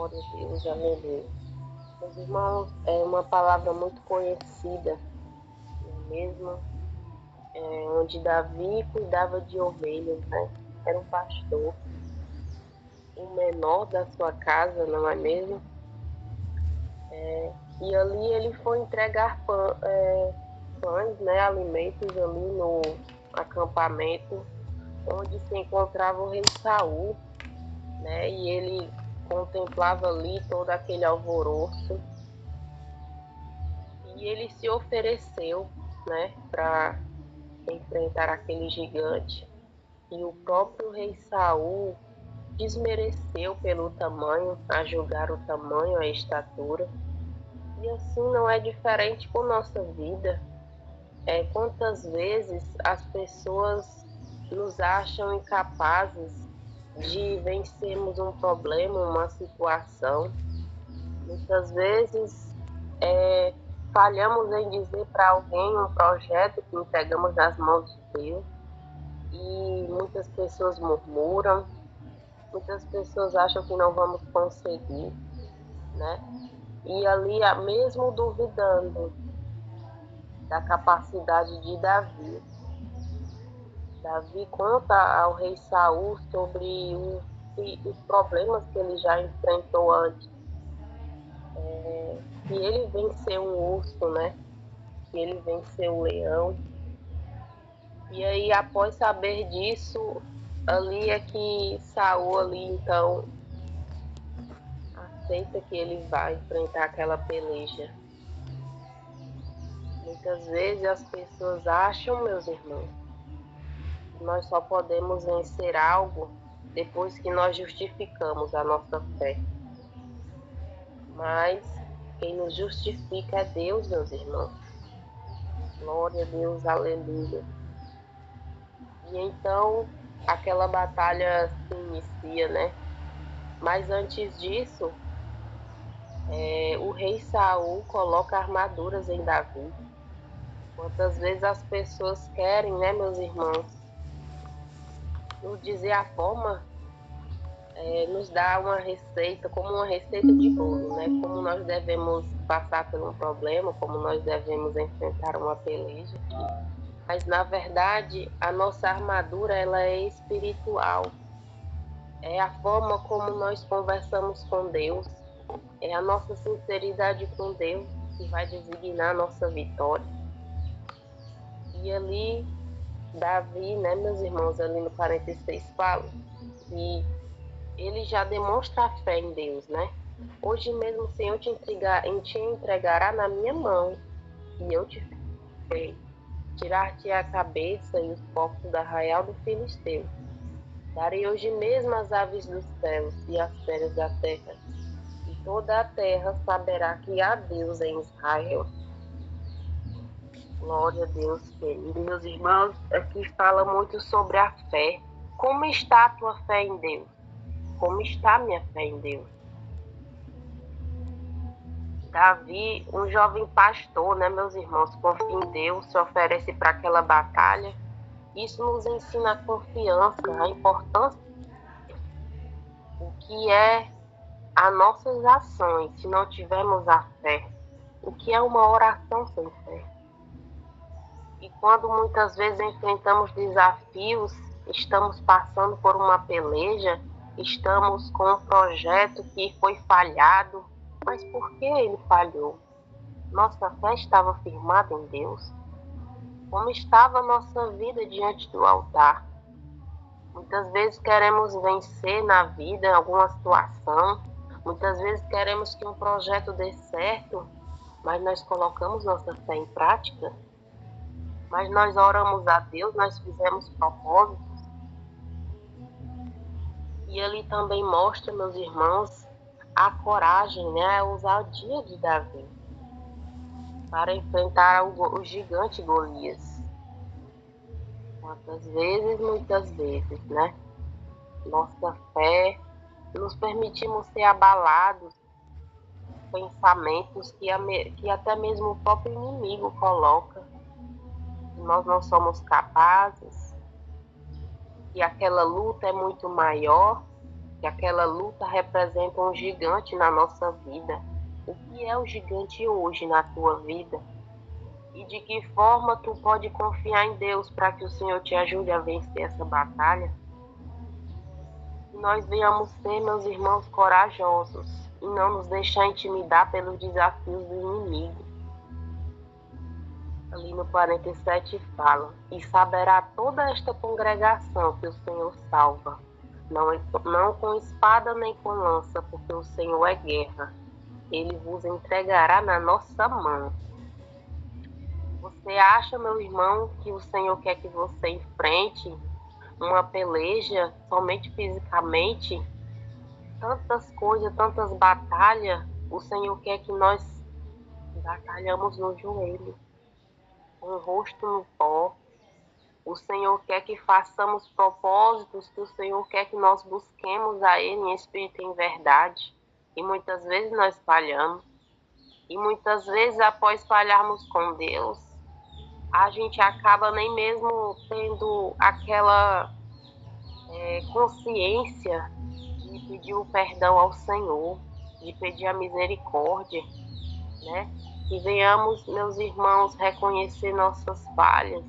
Glória a Deus, aleluia. Meus irmãos, é uma palavra muito conhecida, não é mesmo? Onde Davi cuidava de ovelhas, né? Era um pastor, o menor da sua casa, não é mesmo? E ali ele foi entregar pães, né, alimentos ali no acampamento, onde se encontrava o rei Saul, né? E ele contemplava ali todo aquele alvoroço e ele se ofereceu, né, para enfrentar aquele gigante. E o próprio rei Saul desmereceu pelo tamanho, a julgar o tamanho, a estatura. E assim não é diferente com nossa vida. Quantas vezes as pessoas nos acham incapazes de vencermos um problema, uma situação. Muitas vezes falhamos em dizer para alguém um projeto que entregamos nas mãos de Deus e muitas pessoas murmuram, muitas pessoas acham que não vamos conseguir, né? E ali, mesmo duvidando da capacidade de Davi, Davi conta ao rei Saul sobre os problemas que ele já enfrentou antes. Que ele venceu um urso, né? Que ele venceu o leão. E aí, após saber disso, ali é que Saul ali, então, aceita que ele vai enfrentar aquela peleja. Muitas vezes as pessoas acham, meus irmãos, que nós só podemos vencer algo depois que nós justificamos a nossa fé. Mas quem nos justifica é Deus, meus irmãos. Glória a Deus, aleluia. E então aquela batalha se inicia, né? Mas antes disso, o rei Saul coloca armaduras em Davi. Quantas vezes as pessoas querem, né, meus irmãos, nos dizer a forma, nos dar uma receita, como uma receita de bolo, né? Como nós devemos passar por um problema, como nós devemos enfrentar uma peleja. Mas, na verdade, a nossa armadura, ela é espiritual. É a forma como nós conversamos com Deus. É a nossa sinceridade com Deus que vai designar a nossa vitória. E ali, Davi, né, meus irmãos, ali no 46 fala que ele já demonstra a fé em Deus, né? Hoje mesmo o Senhor te entregará na minha mão e eu te farei. Tirar-te a cabeça e os porcos da arraial do Filisteu. Darei hoje mesmo as aves dos céus e as feras da terra. E toda a terra saberá que há Deus em Israel. Glória a Deus, querido. Meus irmãos, aqui fala muito sobre a fé. Como está a tua fé em Deus? Como está a minha fé em Deus? Davi, um jovem pastor, né, meus irmãos, confia em Deus, se oferece para aquela batalha. Isso nos ensina a confiança, a importância, o que é as nossas ações se não tivermos a fé, o que é uma oração sem fé. E quando muitas vezes enfrentamos desafios, estamos passando por uma peleja, estamos com um projeto que foi falhado, mas por que ele falhou? Nossa fé estava firmada em Deus? Como estava a nossa vida diante do altar? Muitas vezes queremos vencer na vida em alguma situação, muitas vezes queremos que um projeto dê certo, mas nós colocamos nossa fé em prática? Mas nós oramos a Deus, nós fizemos propósitos. E ele também mostra, meus irmãos, a coragem, né, a ousadia de Davi para enfrentar o gigante Golias. Quantas vezes, muitas vezes, né? Nossa fé, nos permitimos ser abalados por pensamentos que até mesmo o próprio inimigo coloca. Nós não somos capazes, e aquela luta é muito maior, que aquela luta representa um gigante na nossa vida. O que é o gigante hoje na tua vida? E de que forma tu pode confiar em Deus para que o Senhor te ajude a vencer essa batalha? Que nós venhamos ser, meus irmãos, corajosos e não nos deixar intimidar pelos desafios do inimigo. Ali no 47 fala: e saberá toda esta congregação que o Senhor salva, não com espada nem com lança, porque o Senhor é guerra. Ele vos entregará na nossa mão. Você acha, meu irmão, que o Senhor quer que você enfrente uma peleja somente fisicamente? Tantas coisas, tantas batalhas, o Senhor quer que nós batalhamos no joelho, com o rosto no pó. O Senhor quer que façamos propósitos, que o Senhor quer que nós busquemos a Ele em espírito e em verdade. E muitas vezes nós falhamos. E muitas vezes, após falharmos com Deus, a gente acaba nem mesmo tendo aquela consciência de pedir o perdão ao Senhor, de pedir a misericórdia, né? Que venhamos, meus irmãos, reconhecer nossas falhas,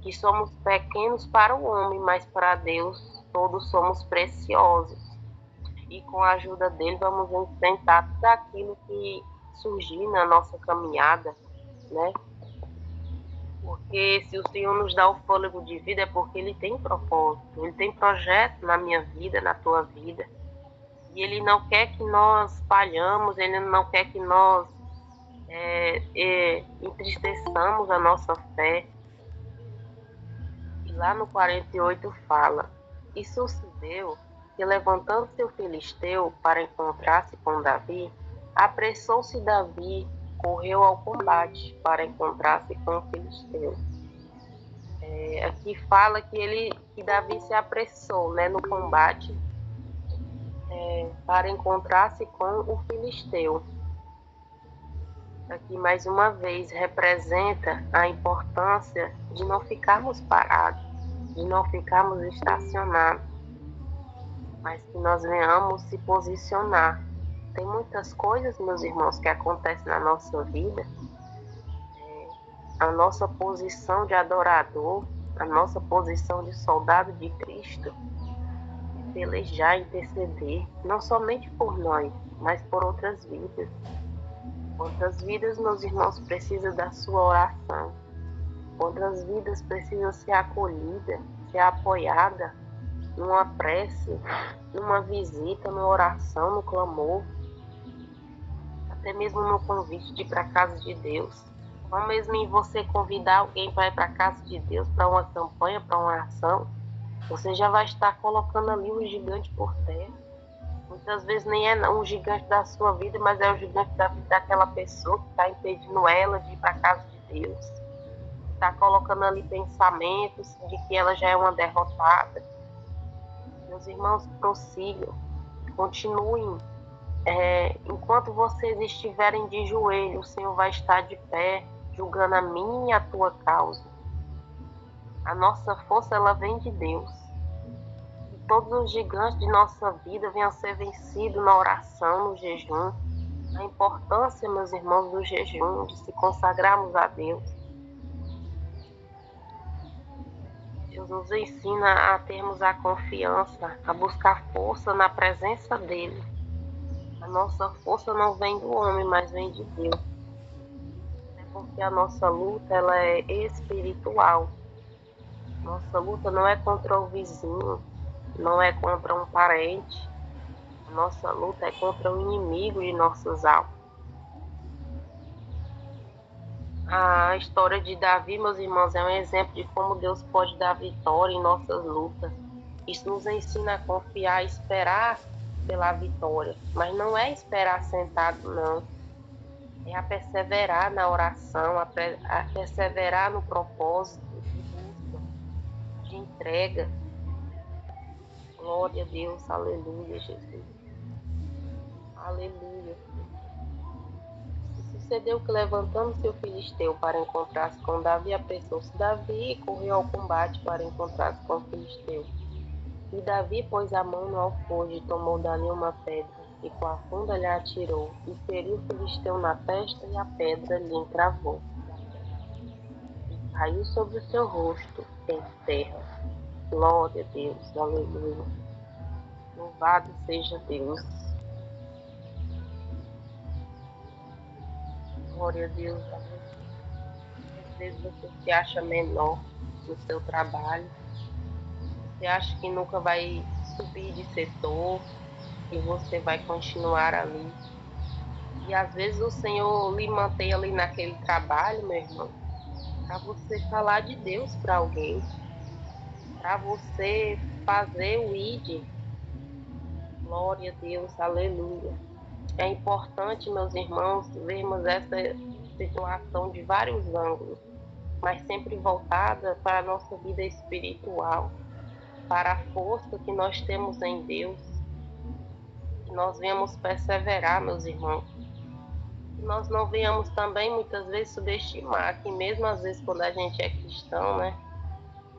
que somos pequenos para o homem, mas para Deus todos somos preciosos. E com a ajuda dele vamos enfrentar tudo aquilo que surgir na nossa caminhada, né? Porque se o Senhor nos dá o fôlego de vida é porque Ele tem propósito, Ele tem projeto na minha vida, na tua vida. E Ele não quer que nós falhamos, Ele não quer que nós entristeçamos a nossa fé. E lá no 48 fala: e sucedeu que, levantando-se o filisteu para encontrar-se com Davi, apressou-se Davi, correu ao combate para encontrar-se com o filisteu. Aqui fala que Davi se apressou, né, no combate para encontrar-se com o filisteu. Aqui mais uma vez representa a importância de não ficarmos parados, de não ficarmos estacionados, mas que nós venhamos se posicionar. Tem muitas coisas, meus irmãos, que acontecem na nossa vida. A nossa posição de adorador, a nossa posição de soldado de Cristo, é pelejar, interceder, não somente por nós, mas por outras vidas. Quantas vidas, meus irmãos, precisam da sua oração? Quantas vidas precisam ser acolhidas, ser apoiadas numa prece, numa visita, numa oração, no clamor, até mesmo no convite de ir para a casa de Deus. Ou mesmo em você convidar alguém para ir para a casa de Deus, para uma campanha, para uma ação, você já vai estar colocando ali um gigante por terra. Muitas vezes nem é um gigante da sua vida, mas é o gigante da vida daquela pessoa que está impedindo ela de ir para a casa de Deus. Está colocando ali pensamentos de que ela já é uma derrotada. Meus irmãos, prossigam, continuem. Enquanto vocês estiverem de joelho, o Senhor vai estar de pé, julgando a minha e a tua causa. A nossa força, ela vem de Deus. Todos os gigantes de nossa vida venham a ser vencidos na oração, no jejum. A importância, meus irmãos, do jejum, de se consagrarmos a Deus. Deus nos ensina a termos a confiança, a buscar força na presença dEle. A nossa força não vem do homem, mas vem de Deus. É porque a nossa luta, ela é espiritual. Nossa luta não é contra o vizinho, não é contra um parente. A nossa luta é contra o inimigo de nossas almas. A história de Davi, meus irmãos, é um exemplo de como Deus pode dar vitória em nossas lutas. Isso nos ensina a confiar e esperar pela vitória. Mas não é esperar sentado, não. É a perseverar na oração, a perseverar no propósito de busca, de entrega. Glória a Deus, aleluia, Jesus. Aleluia. Sucedeu que, levantando-se o filisteu para encontrar-se com Davi, apressou-se Davi e correu ao combate para encontrar-se com o filisteu. E Davi pôs a mão no alforje e tomou dali uma pedra, e com a funda lhe atirou, e feriu o filisteu na testa, e a pedra lhe encravou. E caiu sobre o seu rosto em terra. Glória a Deus, aleluia. Louvado seja Deus. Glória a Deus, aleluia. Às vezes você se acha menor no seu trabalho, você acha que nunca vai subir de setor, que você vai continuar ali. E às vezes o Senhor lhe mantém ali naquele trabalho, meu irmão, para você falar de Deus para alguém, para você fazer o ID. Glória a Deus, aleluia. É importante, meus irmãos, vermos essa situação de vários ângulos, mas sempre voltada para a nossa vida espiritual, para a força que nós temos em Deus, que nós venhamos perseverar, meus irmãos. Que nós não venhamos também, muitas vezes, subestimar que mesmo às vezes quando a gente é cristão, né,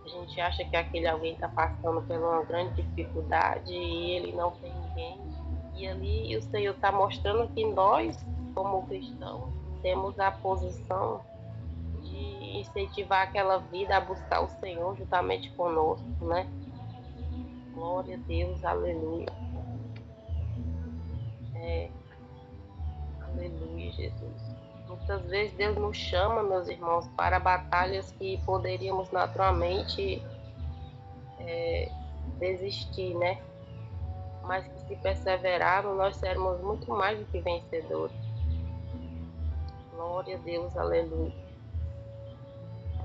a gente acha que aquele alguém está passando por uma grande dificuldade e ele não tem ninguém. E ali o Senhor está mostrando que nós, como cristãos, temos a posição de incentivar aquela vida a buscar o Senhor juntamente conosco, né? Glória a Deus, aleluia. Aleluia, Jesus. Muitas vezes Deus nos chama, meus irmãos, para batalhas que poderíamos naturalmente desistir, né? Mas que se perseverarmos, nós seremos muito mais do que vencedores. Glória a Deus, aleluia.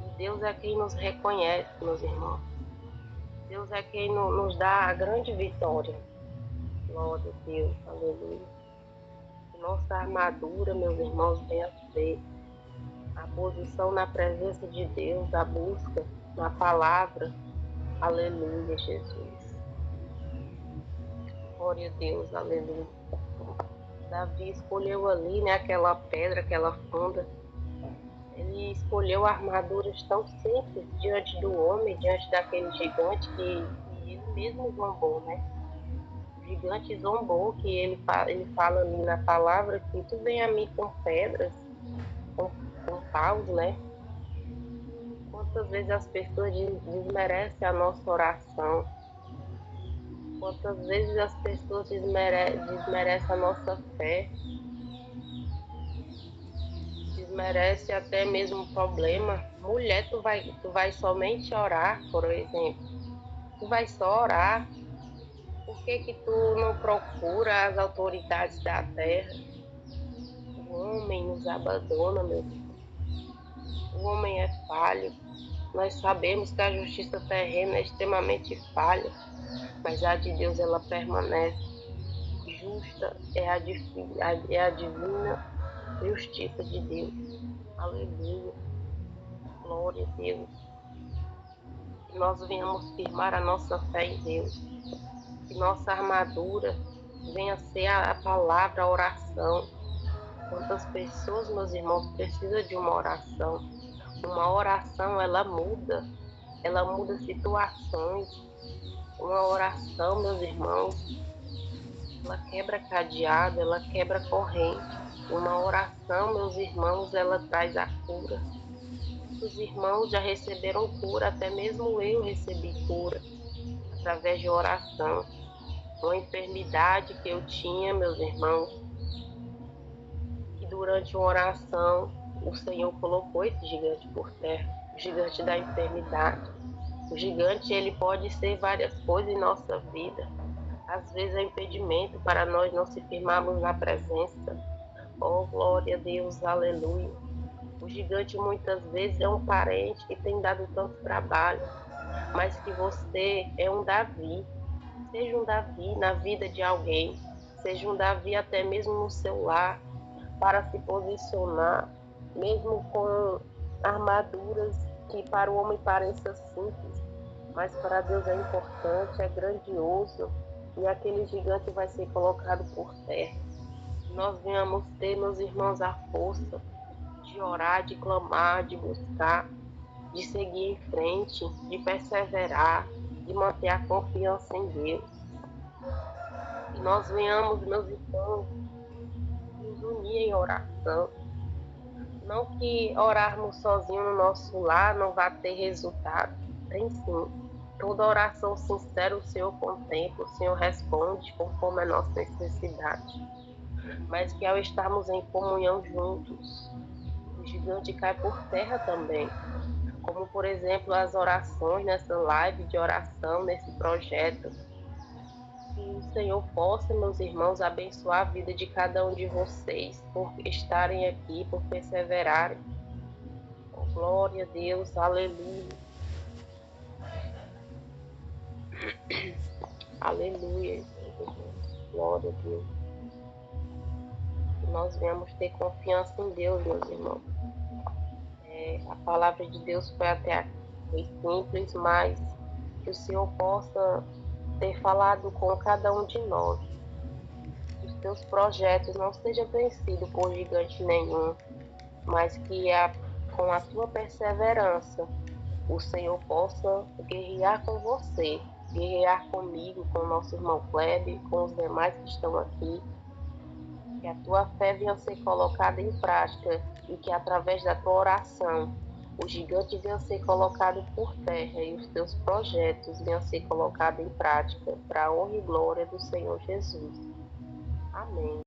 E Deus é quem nos reconhece, meus irmãos. Deus é quem nos dá a grande vitória. Glória a Deus, aleluia. Que nossa armadura, meus irmãos, venha ser a posição na presença de Deus, a busca na palavra. Aleluia, Jesus. Glória a Deus, aleluia. Davi escolheu ali, né, aquela pedra, aquela funda. Ele escolheu armaduras tão simples diante do homem, diante daquele gigante que ele mesmo zombou, né? O gigante zombou, que ele fala ali na palavra que tu vem a mim com pedras, com paus, né? Quantas vezes as pessoas desmerecem a nossa oração? Quantas vezes as pessoas desmerecem a nossa fé? Desmerece até mesmo o problema. Mulher, tu vai somente orar, por exemplo. Tu vai só orar. Por que que tu não procura as autoridades da terra? O homem nos abandona, meu irmão. O homem é falho. Nós sabemos que a justiça terrena é extremamente falha, mas a de Deus ela permanece. Justa é a divina justiça de Deus. Aleluia. Glória a Deus. Que nós venhamos firmar a nossa fé em Deus. Que nossa armadura venha ser a palavra, a oração. Quantas pessoas, meus irmãos, precisam de uma oração? Uma oração, ela muda situações. Uma oração, meus irmãos, ela quebra cadeado, ela quebra corrente. Uma oração, meus irmãos, ela traz a cura. Os irmãos já receberam cura, até mesmo eu recebi cura através de oração. Uma enfermidade que eu tinha, meus irmãos, que durante uma oração o Senhor colocou esse gigante por terra, o gigante da enfermidade. O gigante, ele pode ser várias coisas em nossa vida. Às vezes é impedimento para nós não se firmarmos na presença. Oh, glória a Deus, aleluia. O gigante muitas vezes é um parente que tem dado tanto trabalho, mas que você é um Davi. Seja um Davi na vida de alguém, seja um Davi até mesmo no seu lar, para se posicionar, mesmo com armaduras que para o homem pareçam simples, mas para Deus é importante, é grandioso, e aquele gigante vai ser colocado por terra. Nós venhamos ter, meus irmãos, a força de orar, de clamar, de buscar, de seguir em frente, de perseverar. de manter a confiança em Deus. Que nós venhamos, meus irmãos, nos unir em oração. Não que orarmos sozinhos no nosso lar não vá ter resultado. Tem sim. Toda oração sincera o Senhor contempla, o Senhor responde conforme a nossa necessidade. Mas que ao estarmos em comunhão juntos, o gigante cai por terra também. Como, por exemplo, as orações nessa live de oração, nesse projeto. Que o Senhor possa, meus irmãos, abençoar a vida de cada um de vocês por estarem aqui, por perseverarem. Oh, glória a Deus, aleluia. Aleluia, meus irmãos. Glória a Deus. Que nós venhamos ter confiança em Deus, meus irmãos. A palavra de Deus foi até aqui, foi simples, mas que o Senhor possa ter falado com cada um de nós. Que os teus projetos não sejam vencidos por gigante nenhum, mas que com a tua perseverança o Senhor possa guerrear com você, guerrear comigo, com o nosso irmão Kleber, com os demais que estão aqui. Que a tua fé venha ser colocada em prática e que através da tua oração o gigante venha ser colocado por terra e os teus projetos venham ser colocados em prática para a honra e glória do Senhor Jesus. Amém.